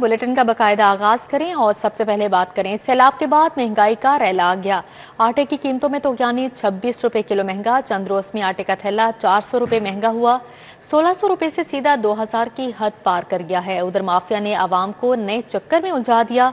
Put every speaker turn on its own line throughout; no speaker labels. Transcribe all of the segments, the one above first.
Bulletin का बाकायदा आगाज करें और सबसे पहले बात करें सैलाब के बाद महंगाई का रैला आ गया। आटे की कीमतों में तो यानी 26 रुपए किलो महंगा। चंद रोज में आटे का थैला 400 रुपए महंगा हुआ। 1600 रुपए से सीधा 2000 की हद पार कर गया है। उधर माफिया ने आवाम को नए चक्कर में उलझा दिया।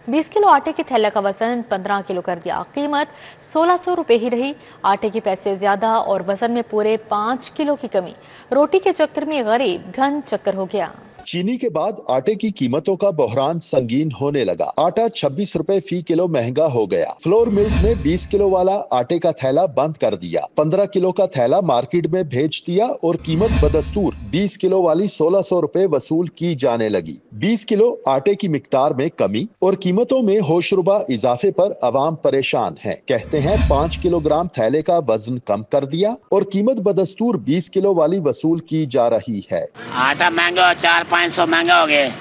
20 किलो आटे के थैले का वजन 15 किलो कर दिया। कीमत 1600 रुपए ही रही। आटे के पैसे ज्यादा और वजन में पूरे 5 किलो की कमी। रोटी के चक्कर में गरीब घन चक्कर हो गया।
चीनी के बाद आटे की कीमतों का बहरान संगीन होने लगा। आटा 26 रुपए फी किलो महंगा हो गया। फ्लोर मिल्स ने 20 किलो वाला आटे का थैला बंद कर दिया। 15 किलो का थैला मार्केट में भेज दिया और कीमत बदस्तूर 20 किलो वाली 1600 रुपए वसूल की जाने लगी। 20 किलो आटे की मिकदार में कमी और कीमतों में होशरुबा इजाफे पर अवाम परेशान है। कहते हैं 5 किलोग्राम थैले का वजन कम कर दिया और कीमत बदस्तूर 20 किलो वाली वसूल की जा रही है।
आटा महंगा 400-500 महंगा हो गए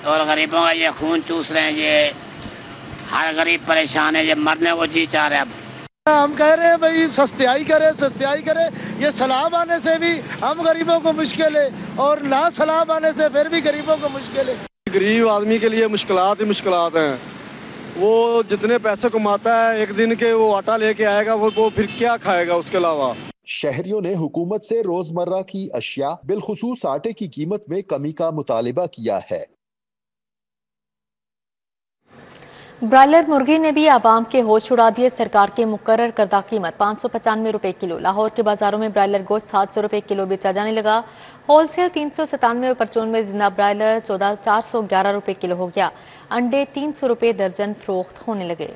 और गरीबों का ये खून चूस रहे हैं। ये हर गरीब परेशान है। ये मरने को जी चाह रहे हैं।
हम कह रहे हैं भाई सस्तियाई करे। ये सैलाब आने से भी हम गरीबों को मुश्किल है और ना सैलाब आने से फिर भी गरीबों को मुश्किल है।
गरीब आदमी के लिए मुश्किलात ही मुश्किलात हैं। वो जितने पैसे कमाता है एक दिन के वो आटा लेके आएगा, वो फिर क्या खाएगा उसके अलावा।
शहरियों ने हुकूमत से रोजमर्रा की अशिया बिलखुसूस आटे की कीमत में कमी का मुतालिबा किया है।
ब्रायलर मुर्गी ने भी आवाम के होश उड़ा दिए। सरकार की मुकर्रर करदा कीमत 595 रुपए किलो। लाहौर के बाजारों में ब्रायलर गोश्त 700 रुपए किलो बेचा जाने लगा। होलसेल 397 परचून में जिंदा ब्रायलर 1411 रुपए किलो हो गया। अंडे 300 रुपए दर्जन फरोख्त होने लगे।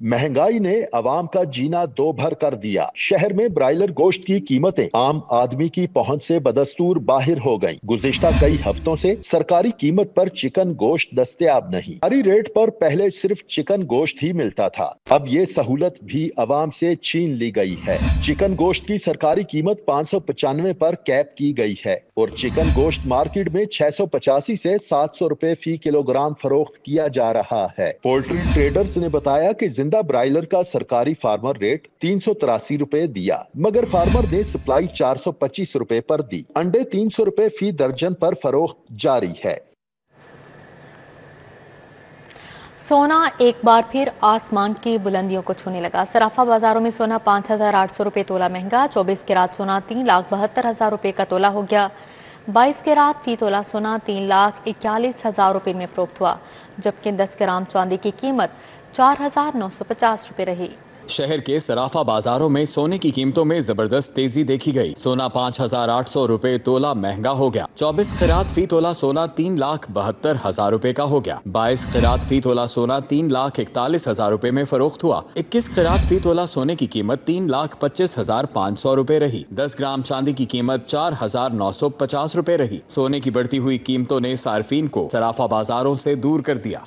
महंगाई ने अवाम का जीना दो भर कर दिया। शहर में ब्रायलर गोश्त की कीमतें आम आदमी की पहुंच से बदस्तूर बाहर हो गईं। गुज़िश्ता कई हफ्तों से सरकारी कीमत पर चिकन गोश्त दस्तयाब नहीं। सरकारी रेट पर पहले सिर्फ चिकन गोश्त ही मिलता था। अब ये सहूलत भी अवाम से छीन ली गई है। चिकन गोश्त की सरकारी कीमत 595 पर कैप की गई है और चिकन गोश्त मार्केट में 685 से 700 रुपए फी किलोग्राम फरोख्त किया जा रहा है। पोल्ट्री ट्रेडर्स ने बताया कि जिंदा ब्रायलर का सरकारी फार्मर रेट 383 रुपए दिया, मगर फार्मर ने सप्लाई 425 रुपए पर दी। अंडे 300 रुपए फी दर्जन पर फरोख्त जारी है।
सोना एक बार फिर आसमान की बुलंदियों को छूने लगा। सराफा बाजारों में सोना 5800 रुपए तोला महंगा। 24 कैरात सोना 3,72,000 रुपए का तोला हो गया। 22 कैरात फी तोला सोना 3,41,000 रुपए में फरोख्त हुआ, जबकि 10 ग्राम चांदी की कीमत 4,950 रुपए रही।
शहर के सराफा बाजारों में सोने की कीमतों में जबरदस्त तेजी देखी गई। सोना 5,800 रुपए तोला महंगा हो गया। 24 कैरात फी तोला सोना 3,72,000 रुपए का हो गया। 22 कैरात फी तोला सोना 3,41,000 रुपए में फरोख्त हुआ। 21 कैरात फी तोला सोने की कीमत 3,25,500 रुपए रही। 10 ग्राम चांदी की कीमत 4,950 रुपए रही। सोने की बढ़ती हुई कीमतों ने सार्फिन को सराफा बाजारों से दूर कर दिया।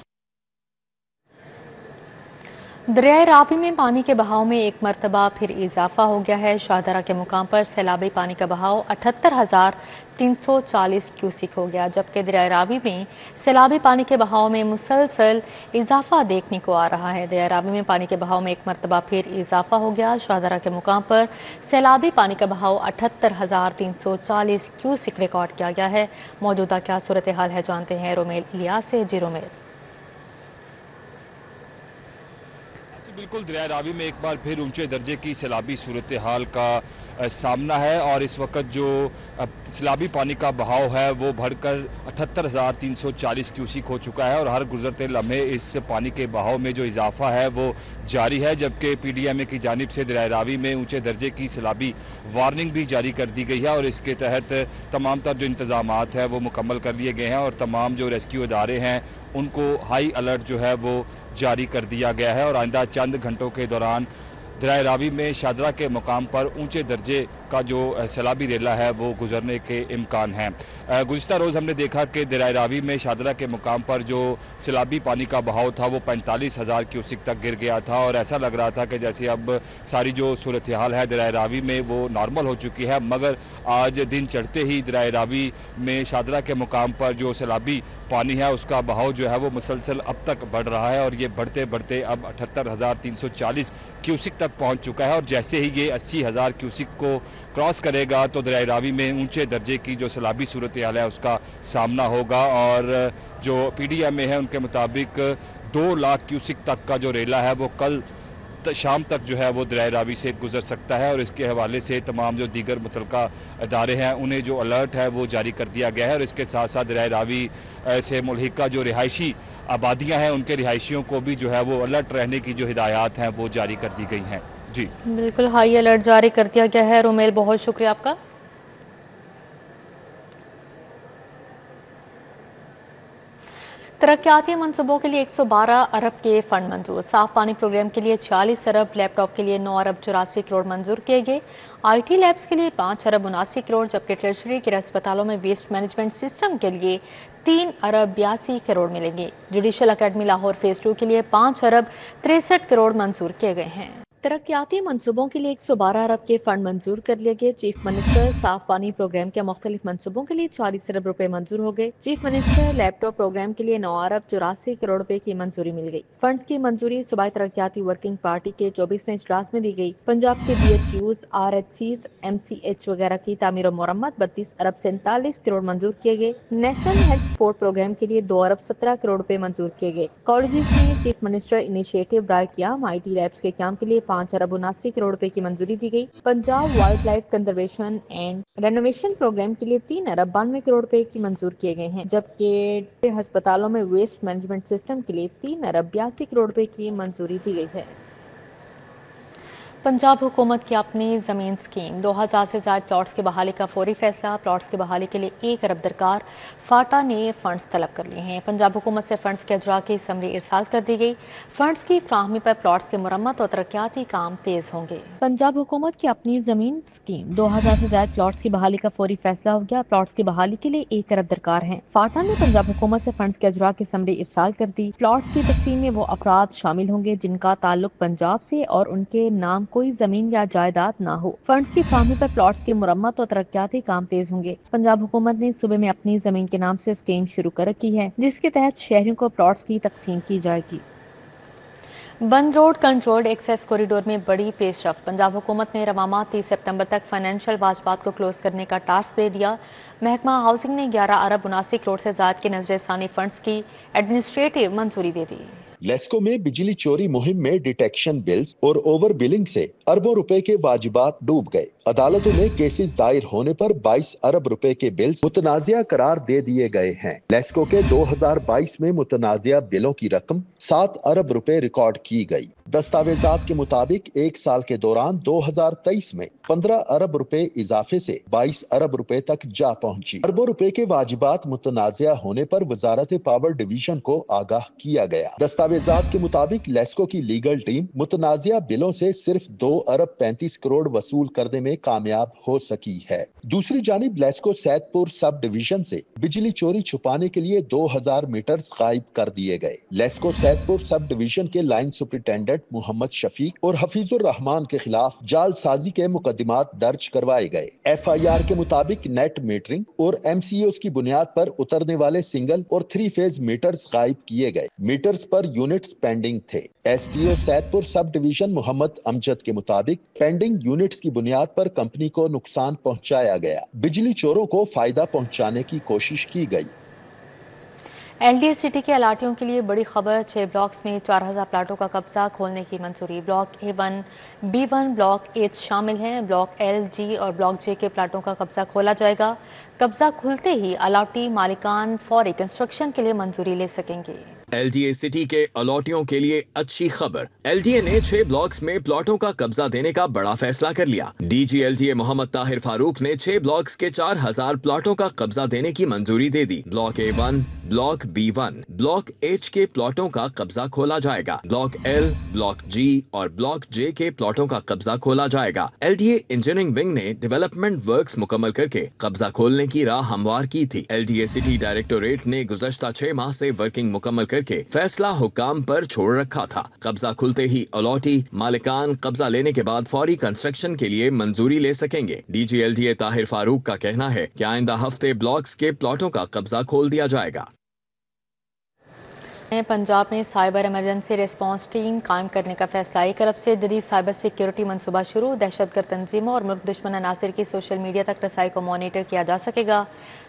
दरियाए रावी में पानी के बहाव में एक मरतबा फिर इजाफा हो गया है। शाहदरा के मुकाम पर सैलाबी पानी का बहाव 78,340 क्यूसिक हो गया, जबकि दरियाए रावी में सैलाबी पानी के बहाव में मुसलसल इजाफा देखने को आ रहा है। दरियाए रावी में पानी के बहाव में एक मरतबा फिर इजाफा हो गया। शाहदरा के मुकाम पर सैलाबी पानी का बहाव 78,340 क्यूसिक रिकॉर्ड किया गया है। मौजूदा क्या सूरत हाल है, जानते हैं रोमेल इलियास से। जी रोमेल।
बिल्कुल, दरियाए रावी में एक बार फिर ऊंचे दर्जे की सैलाबी सूरत हाल का सामना है और इस वक्त जो सैलाबी पानी का बहाव है वो बढ़कर 78,340 क्यूसिक हो चुका है और हर गुजरते लम्हे इस पानी के बहाव में जो इजाफा है वो जारी है। जबकि PDMA की जानिब से दरियाए रावी में ऊंचे दर्जे की सैलाबी वार्निंग भी जारी कर दी गई है और इसके तहत तमाम तर जो इंतजामात है वो मुकम्मल कर लिए गए हैं और तमाम जो रेस्क्यू इदारे हैं उनको हाई अलर्ट जो है वो जारी कर दिया गया है और आइंदा चंद घंटों के दौरान दरियाए रावी में शादरा के मुकाम पर ऊंचे दर्जे का जो सैलाबी रेला है वो गुजरने के इम्कान हैं। गुज़िश्ता रोज़ हमने देखा कि दरियाए रावी में शादरा के मुकाम पर जो सैलाबी पानी का बहाव था वो 45,000 क्यूसिक तक गिर गया था और ऐसा लग रहा था कि जैसे अब सारी जो सूरत हाल है दरियाए रावी में वो नॉर्मल हो चुकी है, मगर आज दिन चढ़ते ही दरियाए रावी में शादरा के मुकाम पर जो सैलाबी पानी है उसका बहाव जो है वो मुसलसल अब तक बढ़ रहा है और ये बढ़ते बढ़ते अब 78,340 क्यूसिक तक पहुंच चुका है और जैसे ही ये 80,000 क्यूसिक को क्रॉस करेगा तो दरिया रावी में ऊंचे दर्जे की जो सैलाबी सूरत हाल है उसका सामना होगा। और जो PDMA है उनके मुताबिक 2 लाख क्यूसिक तक का जो रेला है वो कल शाम तक जो है वो दरिया रावी से गुजर सकता है। और इसके हवाले से तमाम जो दीगर मुतलका इदारे हैं उन्हें जो अलर्ट है वो जारी कर दिया गया है। और इसके साथ साथ दरिया रावी से मुल्हिका जो रिहायशी आबादियां हैं उनके रिहायशियों को भी जो है वो अलर्ट रहने की जो हिदायत हैं वो जारी कर दी गई हैं। जी
बिल्कुल, हाई अलर्ट जारी कर दिया गया है। रोमेल, बहुत शुक्रिया आपका। तरक्याती मंसूबों के लिए 112 अरब के फंड मंजूर। साफ पानी प्रोग्राम के लिए 46 अरब, लैपटॉप के लिए 9 अरब 84 करोड़ मंजूर किए गए। IT लैब्स के लिए 5 अरब 79 करोड़, जबकि ट्रेजरी के अस्पतालों में वेस्ट मैनेजमेंट सिस्टम के लिए 3 अरब 82 करोड़ मिलेंगे। जुडिशल अकेडमी लाहौर फेज 2 के लिए 5 अरब 63 करोड़ मंजूर किए गए हैं। तरक्याती मनसूबों के लिए 112 अरब के फंड मंजूर कर लिए गए। चीफ मिनिस्टर साफ पानी प्रोग्राम के मुख्तलिफ मनसूबों के लिए 40 अरब रुपए मंजूर हो गए। चीफ मिनिस्टर लैपटॉप प्रोग्राम के लिए 9 अरब 84 करोड़ रुपए की मंजूरी मिल गई। फंड की मंजूरी सूबाई तरक्याती वर्किंग पार्टी के 24वें इजलास में दी गई। पंजाब के BHUs, RHCs, MCH वगैरह की तामीर और मरम्मत 32 अरब 47 करोड़ मंजूर किए गए। नेशनल हेल्थ सपोर्ट प्रोग्राम के लिए 2 अरब 17 करोड़ रुपए मंजूर किए गए। कॉलेजेस में चीफ मिनिस्टर इनिशिएटिव ड्राई किया। IT लैब्स के काम के लिए 5 अरब 79 करोड़ रुपए की मंजूरी दी गई। Punjab wild life conservation and renovation program के लिए 3 अरब 92 करोड़ रुपए की मंजूर किए गए हैं, जबकि अस्पतालों में वेस्ट मैनेजमेंट सिस्टम के लिए 3 अरब 82 करोड़ रुपए की मंजूरी दी गई है। पंजाब हुकूमत की अपनी ज़मीन स्कीम, 2000 से ज़ायद प्लॉट्स की बहाली का फौरी फैसला। प्लॉट्स की बहाली के लिए 1 अरब दरकार। फाटा ने फंड्स तलब कर लिए हैं। पंजाब हुकूमत से फंड्स के अजरा की समरी इरसाल कर दी गई। फंड्स की फ्राहमी पर प्लॉट्स की मुरम्मत और तरक्याती काम तेज होंगे। पंजाब हुकूमत की अपनी ज़मीन स्कीम, 2000 से ज़ायद प्लॉट्स की बहाली का फौरी फैसला हो गया। प्लॉट्स की बहाली के लिए 1 अरब दरकार है। फाटा ने पंजाब हुकूमत से फंड्स के अजरा की समरी इरसाल कर दी। प्लॉट्स की तकसीम में वो अफराद शामिल होंगे जिनका ताल्लुक पंजाब से और उनके नाम कोई जमीन या जायदाद ना हो। फंड्स की फाहमी पर प्लॉट्स की मुरम्मत और तरक्याती काम तेज होंगे। पंजाब हुकूमत ने सूबे में अपनी जमीन के नाम से स्कीम शुरू कर रखी है, जिसके तहत शहरियों को प्लॉट्स की तकसीम की जाएगी। बंद रोड कंट्रोल्ड एक्सेस कॉरिडोर में बड़ी पेशरफ। पंजाब हुकूमत ने रवामा 30 सितंबर तक फाइनेंशियल वाजबात को क्लोज करने का टास्क दे दिया। महकमा हाउसिंग ने 11 अरब 79 करोड़ से ज़ायद की नजर सानी फंड्स की एडमिनिस्ट्रेटिव मंजूरी दे दी।
लेस्को में बिजली चोरी मुहिम में डिटेक्शन बिल्स और ओवर बिलिंग से अरबों रुपए के वाजिबात डूब गए। अदालतों में केसेस दायर होने पर 22 अरब रुपए के बिल्स मुतनाज़िया करार दे दिए गए हैं। लेस्को के 2022 में मुतनाज़िया बिलों की रकम 7 अरब रुपए रिकॉर्ड की गई। दस्तावेजात के मुताबिक 1 साल के दौरान 2023 में 15 अरब रुपए इजाफे से 22 अरब रुपए तक जा पहुंची। अरबों रुपए के वाजिबात मुतनाज़िया होने पर वजारत पावर डिवीजन को आगाह किया गया। दस्तावेजात के मुताबिक लेस्को की लीगल टीम मुतनाज़िया बिलों से सिर्फ 2 अरब 35 करोड़ वसूल करने में कामयाब हो सकी है। दूसरी जानिब लेस्को सैदपुर सब डिवीजन से बिजली चोरी छुपाने के लिए 2000 मीटर गायब कर दिए गए। लेस्को सैदपुर सब डिवीजन के लाइन सुपरिटेंडेंट मोहम्मद शफीक और हफीजुर रहमान के खिलाफ जालसाजी के मुकदमात दर्ज करवाए गए। FIR के मुताबिक नेट मीटरिंग और MCOs की बुनियाद पर उतरने वाले सिंगल और 3 फेज मीटर्स गायब किए गए। मीटर्स पर यूनिट्स पेंडिंग थे। SDO Saidpur sub division Mohammad Amjad के मुताबिक पेंडिंग यूनिट्स की बुनियाद पर कंपनी को नुकसान पहुंचाया गया। बिजली चोरों को फायदा पहुंचाने की कोशिश की गई।
LDA सिटी के अलाटियों के लिए बड़ी खबर, 6 ब्लॉक्स में 4000 प्लाटों का कब्जा खोलने की मंजूरी। Block A1, B1, block H शामिल हैं। ब्लॉक L, G और ब्लॉक J के प्लाटों का कब्जा खोला जाएगा। कब्जा खुलते ही अलाटी मालिकान फौरी कंस्ट्रक्शन के लिए मंजूरी ले सकेंगे।
LDA सिटी के अलॉटियों के लिए अच्छी खबर, LDA ने 6 ब्लॉक्स में प्लॉटों का कब्जा देने का बड़ा फैसला कर लिया। DG LDA मोहम्मद ताहिर फारूक ने 6 ब्लॉक्स के 4000 प्लॉटों का कब्जा देने की मंजूरी दे दी। Block A1, block B1, block H के प्लॉटों का कब्जा खोला जाएगा। ब्लॉक L, ब्लॉक G और ब्लॉक J के प्लॉटों का कब्जा खोला जाएगा। LDA इंजीनियरिंग विंग ने डेवलपमेंट वर्क्स मुकम्मल करके कब्जा खोलने की राह हमवार की थी। LDA सिटी डायरेक्टोरेट ने गुज़श्ता 6 माह से वर्किंग मुकम्मल करके फैसला हुकाम पर छोड़ रखा था। कब्जा खुलते ही अलॉटी मालिकान कब्जा लेने के बाद फौरी कंस्ट्रक्शन के लिए मंजूरी ले सकेंगे। DG LDA ताहिर फारूक का कहना है कि आइंदा हफ्ते ब्लॉक्स के प्लॉटों का कब्जा खोल दिया जाएगा।
पंजाब में साइबर इमरजेंसी रिस्पांस टीम कायम करने का फैसला। एक अरब से जदीद साइबर सिक्योरिटी मनसूबा शुरू। दहशतगर्द तंजीमों और मुल्क दुश्मन अनासिर की सोशल मीडिया तक रसाई को मॉनिटर किया जा सकेगा।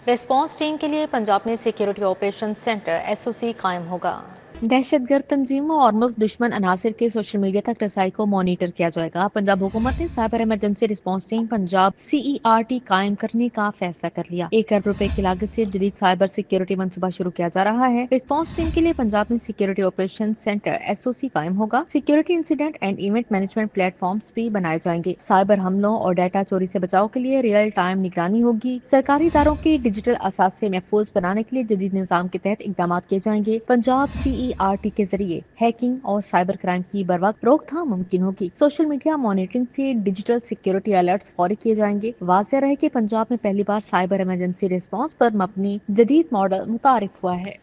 रिस्पांस टीम के लिए पंजाब में सिक्योरिटी ऑपरेशन सेंटर SOC कायम होगा। दहशतगर्द तंजीमों और मुल्क दुश्मन अनासिर के सोशल मीडिया तक रसाई को मॉनिटर किया जाएगा। पंजाब हुकूमत ने cyber emergency response team Punjab CERT कायम करने का फैसला कर लिया। 1 अरब रुपए की लागत से जदीद साइबर सिक्योरिटी मंसूबा शुरू किया जा रहा है। रिस्पांस टीम के लिए पंजाब में सिक्योरिटी ऑपरेशन सेंटर SOC कायम होगा। Security incident and event management platforms भी बनाए जाएंगे। साइबर हमलों और डाटा चोरी से बचाव के लिए रियल टाइम निगरानी होगी। सरकारी इदारों की डिजिटल असासे महफूज बनाने के लिए जदीद निज़ाम के तहत इकदाम किए जाएंगे। पंजाब CERT के जरिए हैकिंग और साइबर क्राइम की बरवक्त रोकथाम मुमकिन होगी। सोशल मीडिया मॉनिटरिंग से डिजिटल सिक्योरिटी अलर्ट्स फौरी किए जाएंगे। वाज़ेह रहे कि पंजाब में पहली बार साइबर इमरजेंसी रिस्पांस पर मबनी जदीद मॉडल मुतारिफ हुआ है।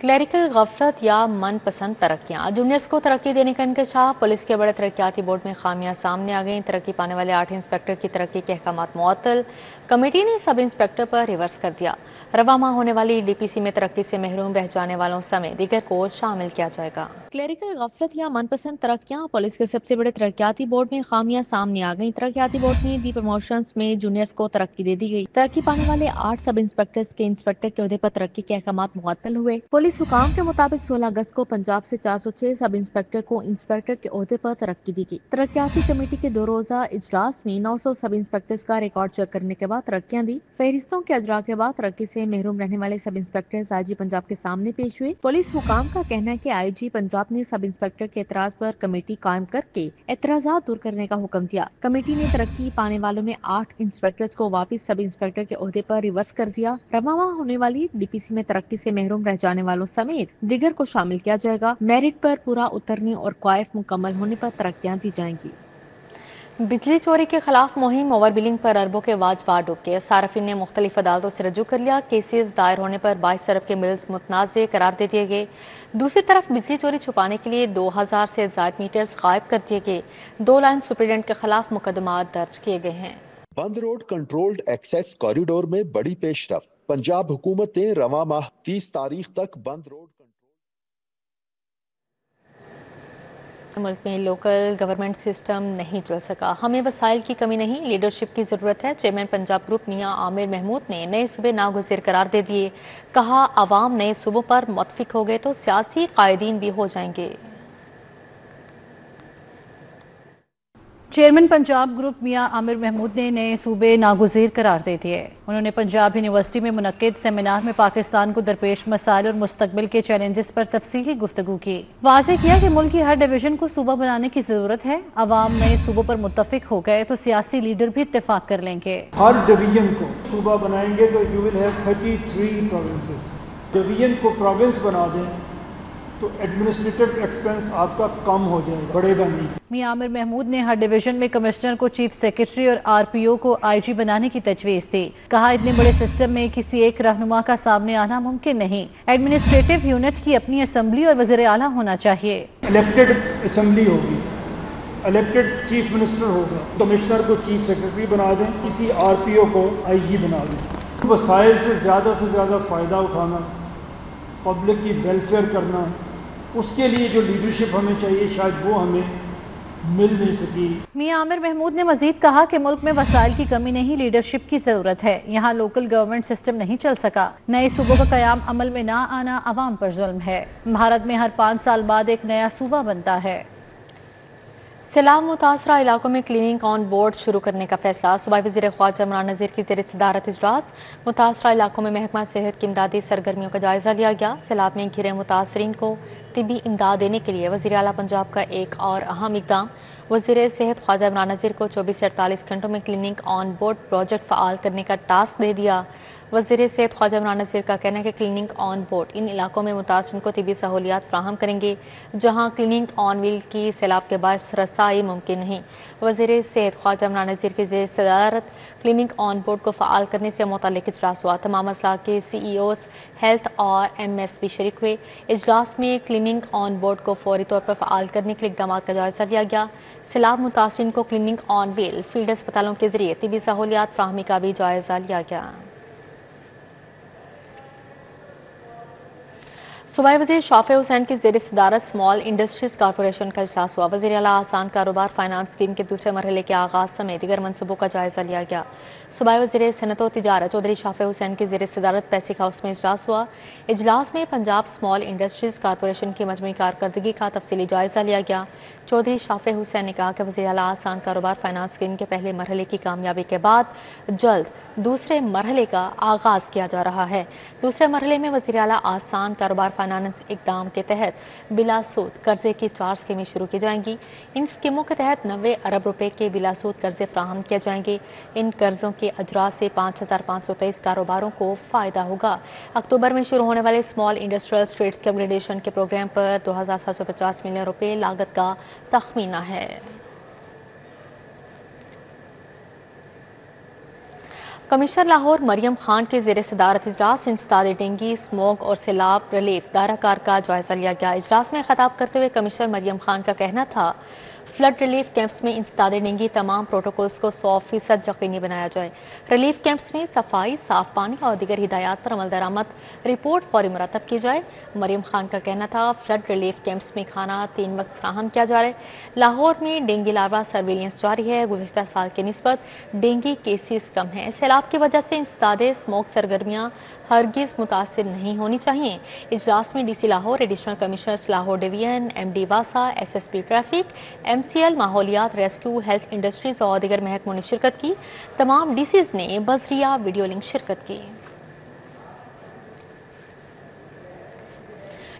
क्लरिकल गफलत या मनपसंद तरक्कियाँ। जूनियर्स को तरक्की देने का इंकशाफ। पुलिस के बड़े तरक्याती बोर्ड में खामियां सामने आ गईं। तरक्की पाने वाले 8 इंस्पेक्टर की तरक्की के अहकामात मुअत्तल। कमेटी ने सब इंस्पेक्टर पर रिवर्स कर दिया। रवा माह होने वाली DPC में तरक्की से महरूम रह जाने वालों समेत दीगर को शामिल किया जाएगा। क्लरिकल गफलत या मनपसंद तरक्कियाँ। पुलिस के सबसे बड़े तरक्याती बोर्ड में खामियां सामने आ गईं। तरक्याती बोर्ड में दी प्रमोशंस में जूनियर्स को तरक्की दे दी गई। तरक्की पाने वाले 8 सब इंस्पेक्टर्स के इंस्पेक्टर के ओहदे पर तरक्की के अहकामात मुअत्तल हुए। पुलिस हुकाम के मुताबिक 16 अगस्त को पंजाब से 406 सब इंस्पेक्टर को इंस्पेक्टर के ओहदे पर तरक्की दी गई। तरक्याती कमेटी के 2 रोजा इजलास में 900 सब इंस्पेक्टर्स का रिकॉर्ड चेक करने के बाद तरक्कियां दी। फहरिस्तों के अजरा के बाद तरक्की से महरूम रहने वाले सब इंस्पेक्टर्स IG पंजाब के सामने पेश हुए। पुलिस हुकाम का कहना है कि IG पंजाब ने सब इंस्पेक्टर के एतराज पर कमेटी कायम करके एतराजात दूर करने का हुक्म दिया। कमेटी ने तरक्की पाने वालों में 8 इंस्पेक्टर्स को वापिस सब इंस्पेक्टर के ओहदे पर रिवर्स कर दिया। रवा होने वाली DPC में तरक्की से महरूम रह जाने वालों समेत दिगर को शामिल किया जाएगा। मेरिट पर पूरा उतरने और क्वाइफ मुकम्मल होने पर तरक्कियां दी जाएंगी। बिजली चोरी के खिलाफ मुहिम। ओवर बिलिंग पर अरबों के वाजबात डूब गए। सार्फिन ने मुख्तलिफ अदालतों से रजू कर लिया। केसेस दायर होने पर 22 अरब के बिल्स मुतनाज़ करार दे दिए गए। दूसरी तरफ बिजली चोरी छुपाने के लिए 2000 से ज़ायद मीटर्स गायब कर दिए गए। 2 लाइन सुपरिटेंडेंट के खिलाफ मुकदमात दर्ज किए गए हैं।
बंद रोड कंट्रोल्ड एक्सेस कॉरिडोर में बड़ी पेशरफ। पंजाब हुकूमत ने रवा माह 30 तारीख तक बंद रोड
मुल्क में लोकल गवर्नमेंट सिस्टम नहीं चल सका। हमें वसाइल की कमी नहीं, लीडरशिप की ज़रूरत है। चेयरमैन पंजाब ग्रुप मियां आमिर महमूद ने नए सूबे नागुज़ीर करार दे दिए। कहा, अवाम नए सूबों पर मुतफिक हो गए तो सियासी कायदीन भी हो जाएंगे।
चेयरमैन पंजाब ग्रुप मियां आमिर महमूद ने नए सूबे नागुज़ीर करार दे दिए। उन्होंने पंजाब यूनिवर्सिटी में मुनक्किद सेमिनार में पाकिस्तान को दरपेश मसाइल और मुस्तकबिल के चैलेंजेस पर तफसीली गुफ्तगू की। वाज़ेह किया कि मुल्क की हर डिवीजन को सूबा बनाने की जरूरत है। अवाम नए सूबों पर मुत्तफिक हो गए तो सियासी लीडर भी इत्तेफाक कर लेंगे।
हर डिवीजन को सूबा बनाएंगे तो you will have 33 provinces. Division को प्रोविंस बना दें तो एडमिनिस्ट्रेटिव एक्सपेंस आपका कम हो जाएगा, बढ़ेगा नहीं।
मियां आमिर महमूद ने हर डिवीजन में कमिश्नर को चीफ सेक्रेटरी और RPO को IG बनाने की तजवीज़ दी। कहा, इतने बड़े सिस्टम में किसी एक रहनुमा का सामने आना मुमकिन नहीं। एडमिनिस्ट्रेटिव यूनिट की अपनी असम्बली और वज़ीर आला होना चाहिए।
इलेक्टेड असम्बली होगी, इलेक्टेड चीफ मिनिस्टर होगा, कमिश्नर को चीफ सेक्रेटरी बना दें, किसी RPO को IG बना दें। वसाइल से ज़्यादा फ़ायदा उठाना, पब्लिक की वेलफेयर करना, उसके लिए जो लीडरशिप हमें चाहिए शायद वो हमें मिल नहीं सकी।
मियां आमिर महमूद ने मजीद कहा कि मुल्क में वसाइल की कमी नहीं, लीडरशिप की जरूरत है। यहाँ लोकल गवर्नमेंट सिस्टम नहीं चल सका। नए सूबों का कयाम अमल में ना आना अवाम पर जुल्म है। भारत में हर 5 साल बाद एक नया सूबा बनता है।
सैलाब मुतासरा इलाकों में क्लीनिंग ऑन बोर्ड शुरू करने का फैसला। सूबाई वज़ीर ख्वाजा इमरान नज़ीर की ज़ेर सदारत इजलास। मुतासरा इलाकों में महकमा सेहत की इमदादी सरगर्मियों का जायज़ा लिया गया। सैलाब में घिरे मुतासरीन को तिबी इमदाद देने के लिए वज़ीर आला पंजाब का एक और अहम इक़दाम। वज़ीर सेहत ख्वाजा इमरान नज़ीर को 24 से 48 घंटों में क्लीनिंग ऑन बोर्ड प्रोजेक्ट फ़आल करने का टास्क दे दिया। वज़ीर सेहत ख्वाजा इमरान नज़ीर का कहना है कि क्लीनिंग ऑन बोर्ड इन इलाकों में मुतासरीन को तिबी सहूलियात फ़राहम करेंगे जहाँ क्लीनिंग ऑन व्हील की सैलाब के बायस रसाई मुमकिन नहीं। वज़ीर सेहत ख्वाजा इमरान नज़ीर की ज़ेर सदारत क्लीनिंग ऑन बोर्ड को फ़आल करने से मुतल्लिक़ इजलास हुआ। तमाम अजला के CEOs हेल्थ और MS भी शरीक हुए। इजलास में क्लीनिंग ऑन बोर्ड को फौरी तौर पर फ़आल करने के लिए इक़दाम का जायज़ा लिया गया। सैलाब मुतासरीन को क्लीनिंग ऑन व्हील फील्ड अस्पतालों के जरिए तिबी सहूलियात फ़राहमी का भी जायज़ा लिया गया। सूबाई वज़ीर शाफे हुसैन की ज़ेर सदारत स्मॉल इंडस्ट्रीज़ कॉरपोरेशन का इजलास हुआ। वज़ीर आला आसान कारोबार फाइनेंस स्कीम के दूसरे मरहले के आगाज़ समेत दीगर मनसूबों का जायज़ा लिया गया। सूबाई वज़ीर सनअत व तिजारत चौधरी शाफे हुसैन की ज़ेर सदारत पैसिक हाउस में इजलास हुआ। इजलास में पंजाब स्मॉल इंडस्ट्रीज़ कॉरपोरेशन की मजमूई कारकर्दगी का तफसीली जायज़ा लिया गया। चौधरी शाफे हुसैन ने कहा कि वज़ीर आला आसान कारोबार फाइनेंस स्कीम के पहले मरहले की कामयाबी के बाद जल्द दूसरे मरहले का आगाज़ किया जा रहा है। दूसरे मरहले में वज़ीर आला आसान कारोबार फाइनेंस इक़दाम के तहत बिला सूद कर्जे की 4 स्कीमें शुरू की जाएंगी। इन स्कीमों के तहत 90 अरब रुपए के बिला सूद कर्जे फ्राहम किए जाएंगे। इन कर्जों के अजरा से 5523 कारोबारों को फ़ायदा होगा। अक्टूबर में शुरू होने वाले स्मॉल इंडस्ट्रियल स्ट्रीट्स के अपग्रेडेशन के प्रोग्राम पर 2750 मिलियन रुपए लागत का तखमीना है। कमिश्नर लाहौर मरियम खान के ज़ेर सदारत इजलास इंसदाद डेंगू, स्मोक और सैलाब रिलीफ दायराकार का जायज़ा लिया गया। इजलास में खिताब करते हुए कमिश्नर मरियम खान का कहना था, फ्लड रिलीफ कैंप्स में इंसदाद डेंगू तमाम प्रोटोकॉल्स को 100% यकीनी बनाया जाए। रिलीफ कैंप्स में सफाई, साफ पानी और दीगर हिदायत पर अमल दरामद रिपोर्ट फौरी मुरतब की जाए। मरियम खान का कहना था, फ्लड रिलीफ कैंप्स में खाना 3 वक्त फ्राहम किया जा रहा है। लाहौर में डेंगू लार्वा सर्विलेंस जारी है। गुज़िश्ता साल की निस्बत डेंगू केसेस कम हैं। सैलाब की वजह से इंसदाद स्मोक सरगर्मियाँ हरगिज़ मुतासिर नहीं होनी चाहिए। इजलास में DC Lahore, additional commissioners Lahore division, MD वासा, SSP ट्रैफिक, MCL माहौलियात, रेस्क्यू, हेल्थ इंडस्ट्रीज और दीगर महकमों ने शिरकत की। तमाम DCs ने बजरिया वीडियो लिंक शिरकत की।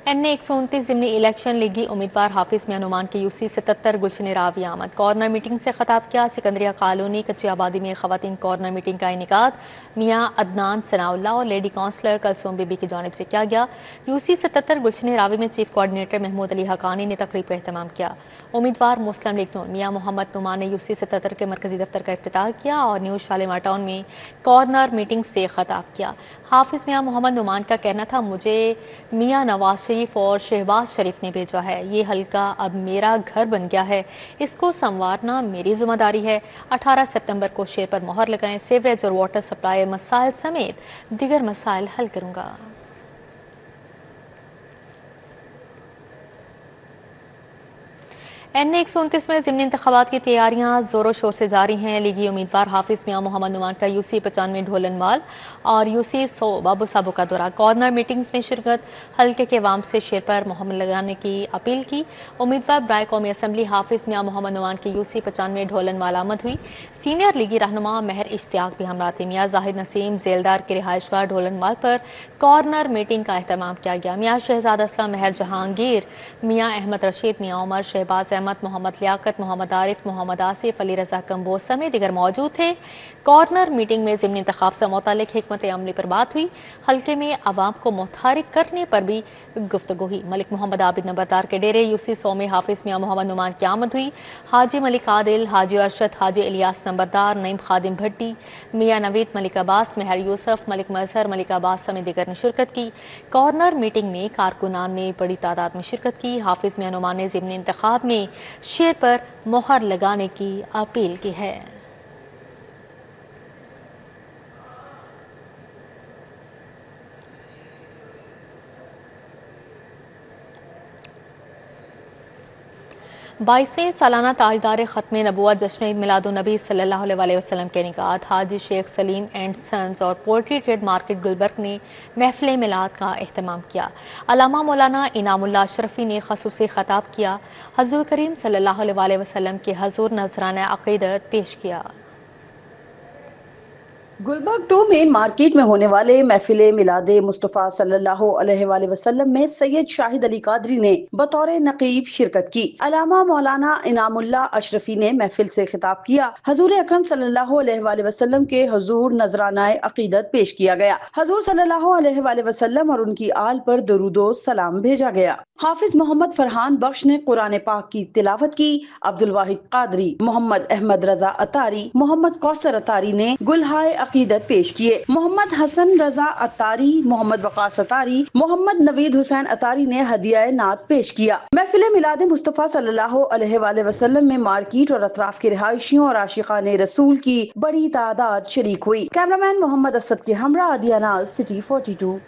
NA 129 ज़िमनी इलेक्शन लीगी उम्मीदवार हाफिज मियां नुमान के UC 77 गुलशन रावी आमद। कॉर्नर मीटिंग से खिताब किया। सिकंदरिया कॉलोनी कच्ची आबादी में खवातीन कॉर्नर मीटिंग का इनेकाद मियां अदनान सनाउल्ला और लेडी काउंसलर कलसूम बीबी की जानिब से किया गया। UC 77 गुलशन रावी में चीफ कोऑर्डिनेटर महमूद अली हकानी ने तकरीब का एहतमाम किया। उम्मीदवार मुस्लिम लीग नून मियां मोहम्मद नुमान ने UC 77 के मरकजी दफ्तर का इफ्तिताह किया और न्यू शालीमार टाउन में कॉर्नर मीटिंग से खिताब किया। हाफिज मियां मोहम्मद नुमान का कहना था, मुझे मियां नवाज शरीफ और शहबाज शरीफ ने भेजा है। ये हल्का अब मेरा घर बन गया है, इसको संवारना मेरी जिम्मेदारी है। 18 सितंबर को शेर पर मोहर लगाएं। सीवरेज और वाटर सप्लाई मसाइल समेत दीगर मसाइल हल करूंगा। NA 129 में ज़िमनी इंतखाबात की तैयारियां जोरों शोर से जारी हैं। लीगी उम्मीदवार हाफिज मियां मोहम्मद नुमान का UC 95 ढोलनवाल और UC 100 बाबू साबू का दौरा। कॉर्नर मीटिंग्स में शिरकत, हल्के के वाम से शेर पर मोहम्मद लगाने की अपील की। उम्मीदवार बराए कौमी असम्बली हाफिज मियां मोहम्मद नुमान की UC 95 ढोलनवाल आमद हुई। सीनियर लीगी रहनुमा महर इश्तियाक भी हमरा थे। मियां जाहिद नसीम जेलदार के रिहाइशगाह ढोलनवाल पर कॉर्नर मीटिंग का एहतमाम किया गया। मियां शहजाद असलम, महर जहांगीर, मियां अहमद रशीद, मियां उमर, शहबाज मोहम्मद लियाकत, मोहम्मद आरिफ, मोहम्मद आसिफ, अली रजा कम्बोज समेत दीगर मौजूद थे। कॉर्नर मीटिंग में ज़िमनी इंतखाब से मुतालिक हिकमत अमली पर बात हुई। हल्के में आवाम को मुतहरिक करने पर भी गुफ्तगू हुई। मलिक मोहम्मद आबिद नंबरदार के डेरे UC 100 में हाफिज मियां मोहम्मद नुमान की आमद हुई। हाजी मलिक आदिल, हाजी अरशद, हाजी इलियास नंबरदार, नईम खादिम भट्टी, मियां नवीद, मलिक अब्बास, मेहर यूसुफ, मलिक मजहर, मलिक अब्बास समेत दीगर ने शिरकत की। कॉर्नर मीटिंग में कारकुनान ने बड़ी तादाद में शिरकत की। हाफिज मियां नुमान ने ज़िमनी इंतखाब में शेर पर मोहर लगाने की अपील की है। बाईसवें सालाना ताजदार ख़त्म नबूवत जश्न ईद मिलादुन्नबी सल्लल्लाहु अलैहि वसल्लम के निकात हाजी शेख सलीम एंड सन्स और पोल्ट्री ट्रेड मार्केट गुलबर्ग ने महफिल मिलाद का एहतमाम किया। अल्लामा मौलाना इनामुल्लाह अशरफी ने खसूसी खिताब किया। हज़ूर करीम सल्लल्लाहु अलैहि वसल्लम के हज़ूर नजराना अक़ीदत पेश किया।
गुलबर्ग 2 मेन मार्केट में होने वाले महफिल मिलादे मुस्तफ़ा सल्लल्लाहु अलैहि वसल्लम में सैयद शाहिद अली कादरी ने बतौर नकीब शिरकत की। अलामा मौलाना इनामुल्लाह अशरफी ने महफिल से खिताब किया। हजूर अकरम सल्लल्लाहु अलैहि वसल्लम के हजूर नजराना अक़ीदत पेश किया गया। हजूर सल्लल्लाहु अलैहि वसल्लम और उनकी आल पर दरूदो सलाम भेजा गया। हाफिज मोहम्मद फरहान बख्श ने कुरान पाक की तिलावत की। अब्दुल वाहिद कादरी, मोहम्मद अहमद रजा अतारी, मोहम्मद कौसर अतारी ने गुलहाए अक़ीदत पेश किए। मोहम्मद हसन रजा अतारी, मोहम्मद वकास अतारी, मोहम्मद नवीद हुसैन अतारी ने हदिया नात पेश किया। महफिल मिलाद मुस्तफ़ा सल्लल्लाहु अलैहि वसल्लम में मार्केट और अतराफ के रिहायशियों और आशिकाने रसूल की बड़ी तादाद शरीक हुई। कैमरामैन मोहम्मद असद के हमरा अदियाना सिटी 42।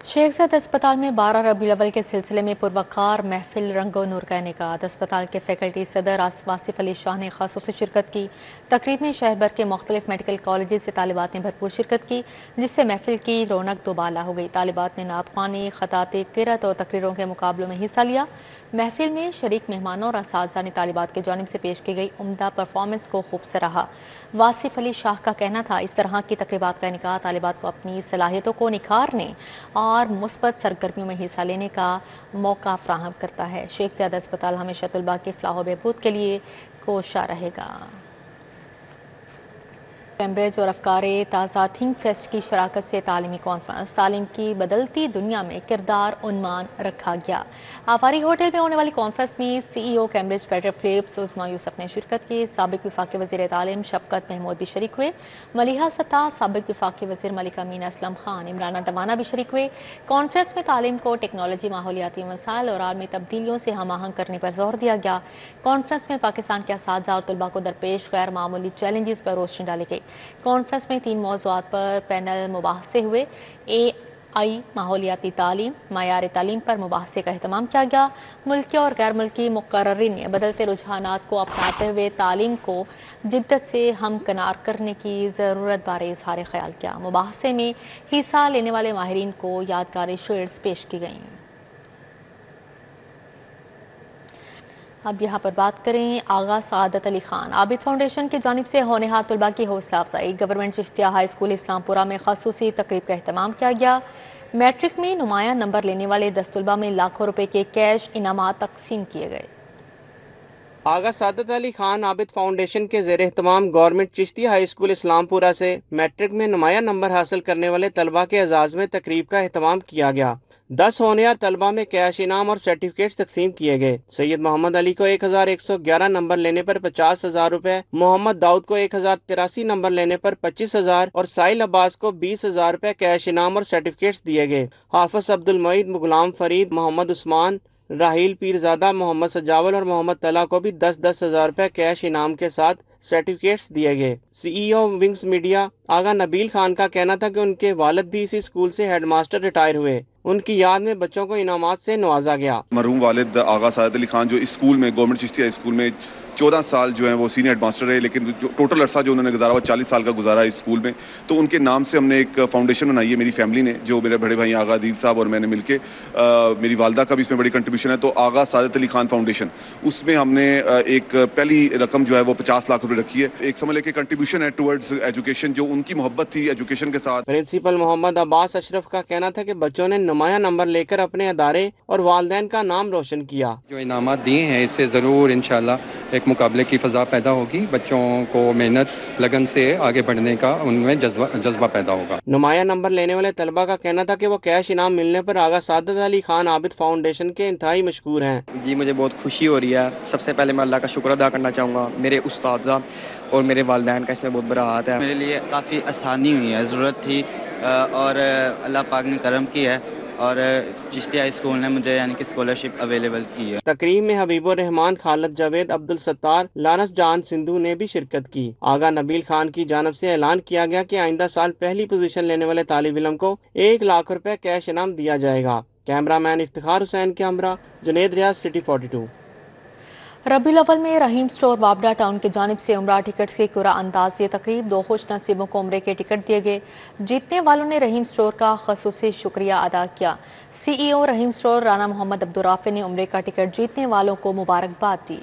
शेख ज़ैद अस्पताल में 12 रबी अव्वल के सिलसिले में पुरवकार महफिल रंगो नूर का इनेकाद। अस्पताल के फैकल्टी सदर वासिफ अली शाह ने खासों से शिरकत की। तकरीब में शहर भर के मुख्तलिफ मेडिकल कॉलेज से तालिबात ने भरपूर शिरकत की, जिससे महफिल की रौनक दोबाला हो गई। तालिबात ने नात ख्वानी, खताते किरत और तकरीरों के मुकाबलों में हिस्सा लिया। महफिल में शरीक मेहमानों और असातिज़ा ने तालिबात की जानिब से पेश की गई उम्दा परफॉर्मेंस को खूब सराहा। वासिफ अली शाह का कहना था, इस तरह की तकरीबात का इनेकाद तालिबात को अपनी सलाहियतों को निखारने और मुस्बत सरगर्मियों में हिस्सा लेने का मौका फ्राहम करता है। शेख ज़ैद अस्पताल हमेशा तुलबा के फलाह व बहबूद के लिए कोशा रहेगा। कैम्ब्रिज और अफकारे ताज़ा थिंक फेस्ट की शराकत से तालीमी कॉन्फ्रेंस, तालीम की बदलती दुनिया में किरदार उन्वान रखा गया। आफारी होटल में होने वाली कॉन्फ्रेंस में CEO कैम्ब्रिज पेटर फिलिप्स उस्मा यूसुफ ने शिरकत की। साबिक वफाकी वज़ीर तालीम शफकत महमूद भी शरीक हुए। मलिहा सत्तार, साबिक वफाकी वज़ीर मलिका मीना असलम खान, इमरान टवाना भी शरीक हुए। कॉन्फ्रेंस में तालीम को टेक्नोलॉजी, माहौलियाती मसाइल और आलमी तब्दीलियों से हम आहंग करने पर जोर दिया गया। कॉन्फ्रेंस में पाकिस्तान के असातिज़ा और तलबा को दरपेश गैर मामूली चैलेंजेस पर रोशनी डाली गई। कॉन्फ्रेंस में 3 मौज़ूआत पर पैनल मुबाहसे हुए। AI, माहौलियाती तालीम, मायार तालीम पर मुबाहसे का एहतमाम किया गया। मुल्की और गैर मुल्की मुकर्रिरीन ने बदलते रुझानात को अपनाते हुए तालीम को जिद्दत से हमकनार करने की ज़रूरत बारे इजहार ख्याल किया। मुबाहसे में हिस्सा लेने वाले माहिरीन को यादगारी शेयर्स पेश की गईं। अब यहाँ पर बात करें आगा सादत अली खान। आबिद फाउंडेशन की जानिब से होनहार तलबा की हौसला अफजाई। Government Chishtia high school Islampura में खसूसी तकरीब का एहतमाम किया गया। मैट्रिक में नुमायां नंबर लेने वाले 10 तलबा में लाखों रुपए के कैश इनामात तकसीम किए गए।
आगा सादत अली खान आबिद फाउंडेशन के ज़ेर एहतमाम government Chishtia high school Islampura से मैट्रिक में नुमायां नंबर हासिल करने वाले तलबा के एजाज़ में तकरीब का एहतमाम किया गया। 10 होनहार तलबा में कैश इनाम और सर्टिफिकेट्स तकसीम किए गए। सैयद मोहम्मद अली को 1111 नंबर लेने पर 50,000 रुपए, मोहम्मद दाऊद को 1083 नंबर लेने पर 25,000 और साहिल अब्बास को 20,000 रुपए कैश इनाम और सर्टिफिकेट्स दिए गए। हाफिज अब्दुल मोईद, गुलाम फरीद, मोहम्मद उस्मान, राहील पीरजादा, मोहम्मद सजावल और मोहम्मद तला को भी 10-10 हजार रुपए कैश इनाम के साथ सर्टिफिकेट्स दिए गए। CEO विंग्स मीडिया आगा नबील खान का कहना था कि उनके वालिद भी इसी स्कूल से हेडमास्टर रिटायर हुए। उनकी याद में बच्चों को इनामात से नवाजा गया।
मरहूम वालिद आगा सादत अली खान जो इस स्कूल में गवर्नमेंट चिश्तिया स्कूल में 14 साल जो है वो सीनियर हेडमास्टर है, लेकिन जो टोटल अरसा जो उन्होंने गुजारा हुआ 40 साल का गुजारा इस स्कूल में, तो उनके नाम से हमने एक फाउंडेशन बनाई है मेरी फैमिली ने, जो मेरे बड़े भाई आगा आदिल साहब और मैंने मिलके, मेरी वालदा का भी इसमें बड़ी कंट्रीब्यूशन है, तो आगा सादत अली खान फाउंडेशन, उसमें हमने एक पहली रकम जो है वो 50 लाख रुपए रखी है। एक समझ लेके कंट्रीब्यूशन है टुवर्ड्स एजुकेशन, जो उनकी मोहब्बत थी एजुकेशन के साथ।
प्रिंसिपल मोहम्मद अब्बास अशरफ का कहना था कि बच्चों ने नुमाया नंबर लेकर अपने अदारे और वालिदैन का नाम रोशन किया।
जो इनामात दिए हैं इससे ज़रूर इंशाल्लाह एक मुकाबले की फ़ज़ा पैदा होगी। बच्चों को मेहनत लगन से आगे बढ़ने का उनमें जज्बा पैदा होगा।
नुमाया नंबर लेने वाले तलबा का कहना था कि वो कैश इनाम मिलने पर आगा सादत अली खान आबिद फाउंडेशन के इंतहाई मशकूर हैं।
जी मुझे बहुत खुशी हो रही है। सबसे पहले मैं अल्लाह का शुक्र अदा करना चाहूँगा, मेरे उस्ताद और मेरे वालिदैन का इसमें बहुत बड़ा हाथ है।
मेरे लिए काफ़ी आसानी हुई है, ज़रूरत थी और अल्लाह पाक ने करम किया है और चिश्तिया स्कूल ने मुझे यानी कि स्कॉलरशिप अवेलेबल की है।
तकरीब में हबीबुर रहमान, खालिद जावेद, अब्दुल सत्तार, लानस जान सिंधु ने भी शिरकत की। आगा नबील खान की जानब से ऐलान किया गया कि आइंदा साल पहली पोजीशन लेने वाले तालिब इल्म को 1 लाख रुपए कैश इनाम दिया जाएगा। कैमरामैन इफ्तिखार हुसैन के हमरा, जुनेद रियाज, सिटी 42।
रबीउल अव्वल में रहीम स्टोर वाबडा टाउन की जानिब से उम्रा टिकट्स की कुरा अंदाज़ी तकरीब 2 खुश नसीबों को उम्रे के टिकट दिए गए। जीतने वालों ने रहीम स्टोर का खसूसी शुक्रिया अदा किया। CEO रहीम स्टोर राना मोहम्मद अब्दुर्राफे ने उम्रे का टिकट जीतने वालों को मुबारकबाद दी।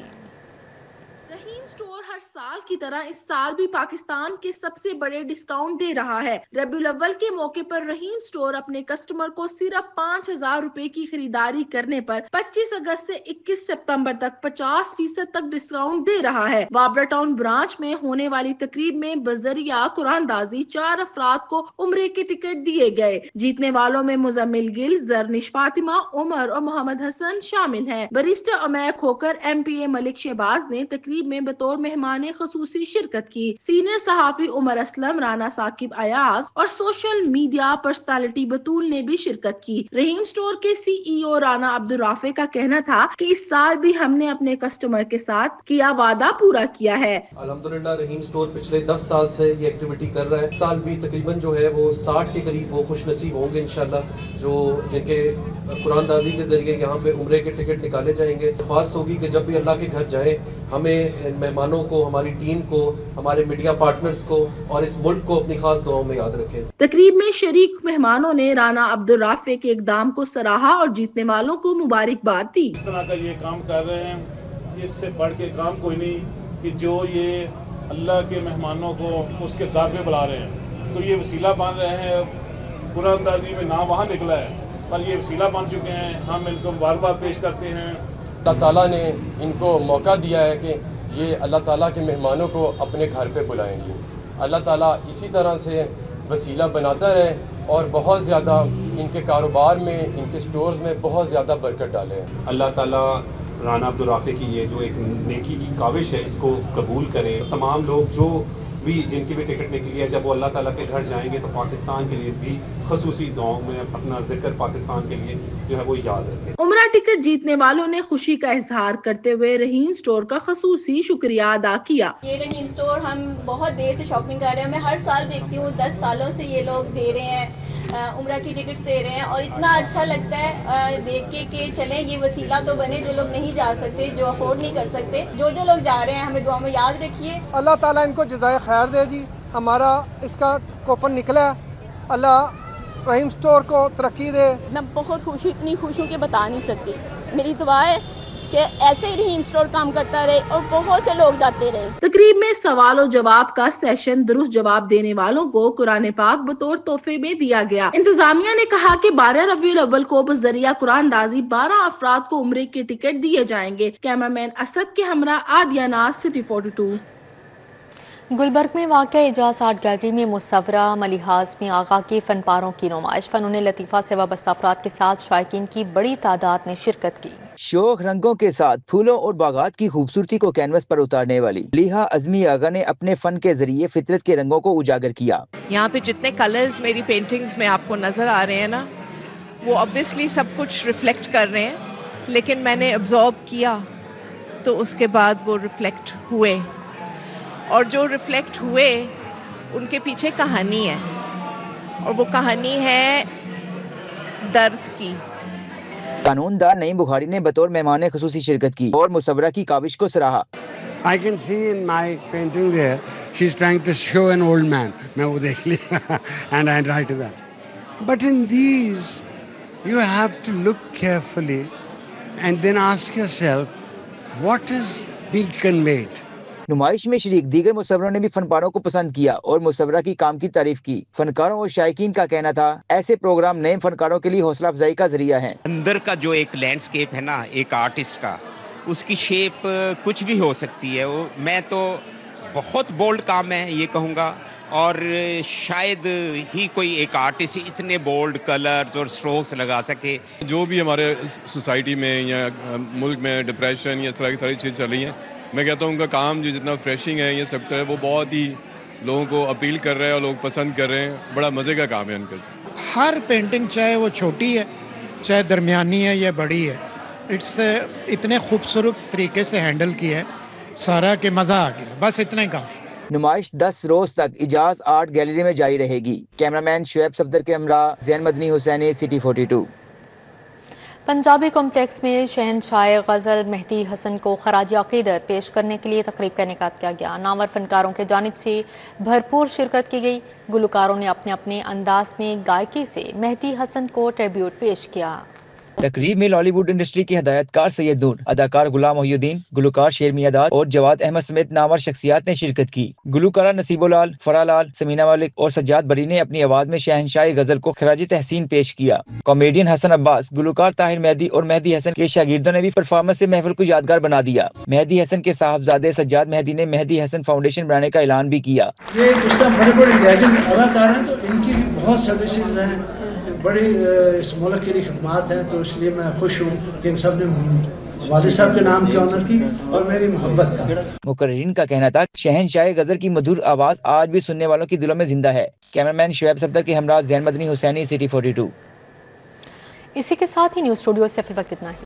साल की तरह इस साल भी पाकिस्तान के सबसे बड़े डिस्काउंट दे रहा है। रबीउल अव्वल के मौके पर रहीम स्टोर अपने कस्टमर को सिर्फ 5,000 रुपए की खरीदारी करने पर 25 अगस्त से 21 सितंबर तक 50% तक डिस्काउंट दे रहा है। वाबरा टाउन ब्रांच में होने वाली तकरीब में बजरिया कुरानदाजी 4 अफराद को उम्रे के टिकट दिए गए। जीतने वालों में मुजम्मिल गिल, जरनिश फातिमा, उमर और मोहम्मद हसन शामिल हैं। बरिस्टा अमैर खोकर MPA मलिक शहबाज ने तकरीब में बतौर मेहमान खसूसी खसूसी शिरकत की। सीनियर सहाफी उमर असलम, राना साकिब अयाज और सोशल मीडिया पर्सनालिटी बतूल ने भी शिरकत की। रहीम स्टोर के CEO राना अब्दुल राफे का कहना था कि इस साल भी हमने अपने कस्टमर के साथ किया वादा पूरा किया है।
अल्हम्दुलिल्लाह रहीम स्टोर पिछले 10 साल से ये एक्टिविटी कर रहा है। इस साल भी तकरीबन जो है वो 60 के करीब वो खुश नसीब होंगे इंशाल्लाह, जो जिनके कुरानदाजी के जरिए यहाँ पे उम्रे के टिकट निकाले जाएंगे। ख्वाहिश होगी कि जब भी अल्लाह के घर जाएं, हमें मेहमानों को, हमारी टीम को, हमारे मीडिया पार्टनर्स को और इस मुल्क को अपनी खास दुआओं में याद रखें।
तकरीब में शरीक मेहमानों ने राना अब्दुल राफे के इकदाम को सराहा और जीतने वालों को मुबारकबाद दी।
इस तरह का ये काम कर रहे हैं, इससे बढ़ के काम कोई नहीं कि जो ये अल्लाह के मेहमानों को उसके दर पे बुला रहे हैं, तो ये वसीला बन रहे हैं। कुरानदाजी में नाम वहाँ निकला है, पर ये वसीला बन चुके हैं। हम इनको बार-बार पेश करते हैं।
अल्लाह ताला ने इनको मौका दिया है कि ये अल्लाह ताला के मेहमानों को अपने घर पे बुलाएंगे। अल्लाह ताला इसी तरह से वसीला बनाता रहे और बहुत ज़्यादा इनके कारोबार में, इनके स्टोर्स में बहुत ज़्यादा बरकत डाले।
अल्लाह ताला राना अब्दुल राफे की ये जो एक नेकी की काविश है, इसको कबूल करें। तमाम लोग जो भी जिनकी भी टिकट निकली है, जब वो अल्लाह ताला के घर जाएंगे तो पाकिस्तान के लिए भी खसूसी दुआओं में अपना जिक्र पाकिस्तान के लिए जो है वो याद रखें।
उमरा टिकट जीतने वालों ने खुशी का इजहार करते हुए रहीम स्टोर का खसूसी शुक्रिया अदा किया।
ये रहीम स्टोर हम बहुत देर से शॉपिंग कर रहे हैं। मैं हर साल देखती हूँ, 10 सालों से ये लोग दे रहे हैं, उम्रा की टिकट्स दे रहे हैं और इतना अच्छा लगता है देख के कि चलें ये वसीला तो बने। जो लोग नहीं जा सकते, जो अफोर्ड नहीं कर सकते, जो लोग जा रहे हैं, हमें दुआ में याद रखिए।
अल्लाह ताला इनको जज़ाए खैर दे जी। हमारा इसका कूपन निकला, अल्लाह रहीम स्टोर को तरक्की दे।
मैं बहुत खुश हूँ, इतनी खुश हूँ कि बता नहीं सकती। मेरी दुआ है कि ऐसे ही रहीम स्टोर काम करता रहे और बहुत से लोग जाते रहे।
तकरीब में सवाल और जवाब का सेशन, दुरुस्त जवाब देने वालों को कुरान पाक बतौर तोहफे में दिया गया। इंतजामिया ने कहा कि 12 रबीउल अव्वल को बजरिया कुरानदाजी 12 अफराद को उम्रे के टिकट दिए जाएंगे। कैमरामैन असद के हमरा आदिया नाज, सिटी 42।
गुलबर्ग में वाक़ एजाज आर्ट गैलरी में मुसव्वरा मलिहाज में आगा के फनपारों की नुमाइश। फ़नून लतीफ़ा से वाबस्ता अफराद के साथ शायकीन की बड़ी तादाद ने शिरकत की।
शोख रंगों के साथ फूलों और बागात की खूबसूरती को कैनवस पर उतारने वाली मलिहा अज़मी आगा ने अपने फन के जरिए फितरत के रंगों को उजागर किया।
यहाँ पे जितने कलर्स मेरी पेंटिंग्स में आपको नजर आ रहे हैं ना, वो ऑब्वियसली सब कुछ रिफ्लेक्ट कर रहे हैं, लेकिन मैंने अब्जॉर्ब किया तो उसके बाद वो रिफ्लेक्ट हुए, और जो रिफ्लेक्ट हुए उनके पीछे कहानी है, और वो कहानी है दर्द की।
कानूनदार नईम बुखारी ने बतौर मेहमान खुसूसी शिरकत की और मुसव्वरा की काविश को सराहा।
I can see in my painting there, she's trying to show an old man. मैं वो देख लिया and I write that. But in these, you have to look carefully and then ask yourself, what is being conveyed?
नुमाइश में शरीक दीगर मुसव्वरों ने भी फनकारों को पसंद किया और मुसव्वरा की काम की तारीफ की। फनकारों और शायकीन का कहना था, ऐसे प्रोग्राम नए फनकारों के लिए हौसला अफजाई का जरिया है।
अंदर का जो एक लैंडस्केप है ना, एक आर्टिस्ट का, उसकी शेप कुछ भी हो सकती है। वो मैं तो बहुत बोल्ड काम है ये कहूँगा, और शायद ही कोई एक आर्टिस्ट इतने बोल्ड कलर्स और स्ट्रोक्स लगा सके।
जो भी हमारे सोसाइटी में या मुल्क में डिप्रेशन या इस तरह की सारी चीज़ चल रही हैं, मैं कहता हूँ उनका काम जो जितना फ्रेशिंग है ये सेक्टर है, वो बहुत ही लोगों को अपील कर रहे हैं और लोग पसंद कर रहे हैं। बड़ा मज़े का काम है उनका।
हर पेंटिंग चाहे वो छोटी है, चाहे दरमियानी है या बड़ी है, इट्स इतने खूबसूरत तरीके से हैंडल किया है सारा कि मज़ा आ गया। बस इतने काफ़ी।
नुमाइश 10 रोज तक एजाज आर्ट गैलरी में जारी रहेगी। कैमरामैन शुएब सफदर के हमरा, ज़ैन मदनी हुसैनी, सिटी 42।
पंजाबी कॉम्प्लेक्स में शहनशाह गज़ल मेहदी हसन को खराज अक़ीदत पेश करने के लिए तकरीब का इनेकाद किया गया। नामवर फनकारों की जानिब से भरपूर शिरकत की गई। गुलकारों ने अपने अपने अंदाज में गायकी से मेहदी हसन को ट्रिब्यूट पेश किया।
तकरीब में बॉलीवुड इंडस्ट्री के हदायतकार सैयद नूर, अदाकार गुलाम मोहिउद्दीन, गुलकार शेर मियादाद और जवाद अहमद समेत नामवर शख्सियात ने शिरकत की। गुलकारा नसीबुलाल, फरालाल, समीना मालिक और सज्जाद बरी ने अपनी आवाज में शहनशाह गजल को खराज तहसीन पेश किया। कॉमेडियन हसन अब्बास, गुलकार ताहिर मेहदी और मेहदी हसन के शागिर्दों ने भी परफॉर्मेंस से महफिल को यादगार बना दिया। मेहदी हसन के साहबजादे सज्जाद मेहदी ने मेहदी हसन फाउंडेशन बनाने का ऐलान भी किया।
ये बड़े बड़े लेजेंड अदाकार हैं, तो इनकी भी बहुत सर्विसेज हैं, बड़ी इस मुल्क के लिए खिदमात हैं, तो इसलिए मैं खुश हूँ कि इन सब ने والد صاحب کے نام کی آنر کی اور میری محبت کا.
مقررین کا کہنا تھا شہنشاہ غزل کی مدھر آواز آج بھی سننے والوں کی دلوں میں زندہ ہے. کیمرمین شعیب صفدر کے ہمراہ زین مدنی، حسینی، سٹی 42.
اسی کے ساتھ ہی نیوز اسٹوڈیو سے فی وقت اتنا ہی.